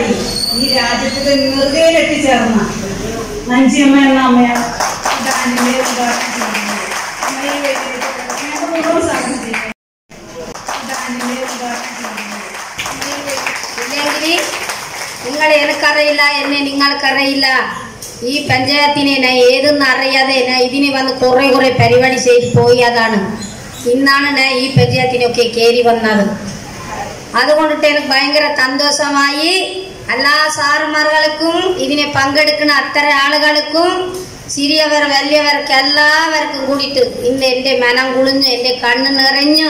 പാടി ഈ രാജ്യത്തിന്റെ നെറുകയിലെത്തിച്ചേർന്ന നഞ്ചിയമ്മ എന്ന അമ്മയാണ് ഡാനിന്റെ ഉദ്ഘാടനം ചെയ്യുന്നത്. നിങ്ങൾ എനിക്കറിയില്ല, എന്നെ നിങ്ങൾക്കറിയില്ല. ഈ പഞ്ചായത്തിനെ ഞാൻ ഏതെന്ന് അറിയാതെ ഞാൻ ഇതിന് വന്ന് കുറെ പരിപാടി ചെയ്ത് പോയതാണ്. ഇന്നാണ് ഞാൻ ഈ പഞ്ചായത്തിനൊക്കെ കയറി വന്നത്. അതുകൊണ്ടിട്ട് എനിക്ക് ഭയങ്കര സന്തോഷമായി. എല്ലാ സാറുമാർക്കും ഇതിനെ പങ്കെടുക്കുന്ന അത്ര ആളുകൾക്കും ചെറിയവർ വലിയവർക്ക് എല്ലാവർക്കും കൂടിയിട്ട് ഇന്ന് എൻ്റെ മനം കുളിഞ്ഞു, എൻ്റെ കണ്ണ് നിറഞ്ഞു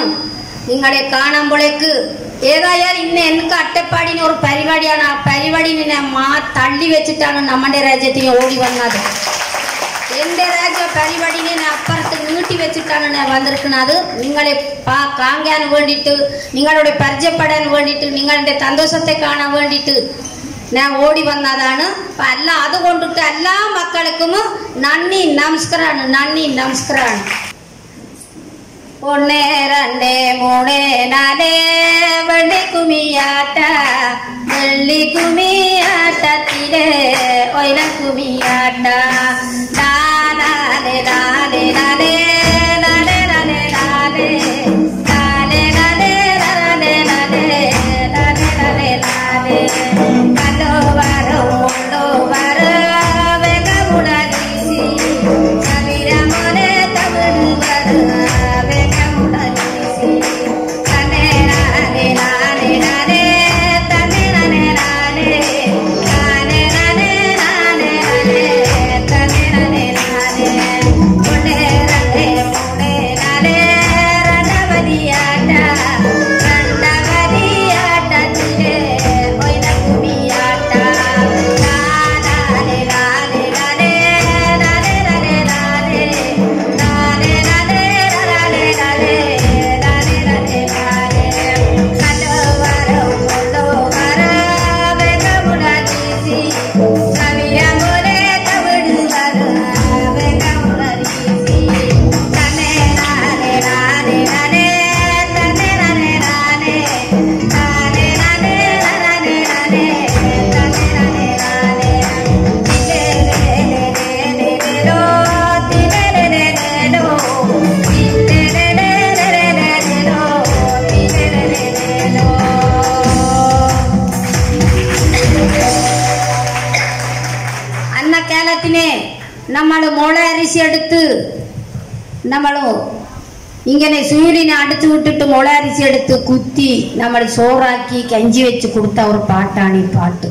നിങ്ങളെ കാണുമ്പോഴേക്ക്. ഏതായാലും ഇന്ന് എനിക്ക് അട്ടപ്പാടിന് ഒരു പരിപാടിയാണ്. ആ പരിപാടിനെ ഞാൻ തള്ളി വെച്ചിട്ടാണ് നമ്മുടെ രാജ്യത്തിന് ഓടി വന്നത്. എൻ്റെ രാജ്യ പരിപാടിനെ ഞാൻ അപ്പുറത്ത് നീട്ടി വെച്ചിട്ടാണ് ഞാൻ വന്നിരിക്കുന്നത്. നിങ്ങളെ കാണാൻ വേണ്ടിയിട്ട്, നിങ്ങളുടെ പരിചയപ്പെടാൻ വേണ്ടിയിട്ട്, നിങ്ങളുടെ സന്തോഷത്തെ കാണാൻ വേണ്ടിയിട്ട് ഞാൻ ഓടി വന്നതാണ്. അപ്പം അതുകൊണ്ടിട്ട് എല്ലാ മക്കൾക്കും നന്ദി നമസ്കാരമാണ്, നന്ദി നമസ്കാരമാണ്. 1 2 3 4 വെള്ളിക്കുമിയാട്ട വെള്ളിക്കുമിയാട്ടത്തിലെ ഒയിലക്കുമിയാട്ട ലാലെ ലാലെ ലാലെ ലാലെ ലാലെ ലാലെ ലാലെ ലാലെ ലാലെ ലാലെ ലാലെ ലാലെ ലാലെ കല്ലോ വരോ കൊണ്ടോ വരോ വെഗമുടലീസി കവിരമോനെ തമിഴ് വരോ നമ്മൾ മുള അരിശി എടുത്ത് നമ്മൾ ഇങ്ങനെ സൂര്യനെ അടച്ചു വിട്ടിട്ട് മുള അരിശി എടുത്ത് കുത്തി നമ്മൾ ചോറാക്കി കഞ്ചി വെച്ച് കൊടുത്ത ഒരു പാട്ടാണ് ഈ പാട്ട്.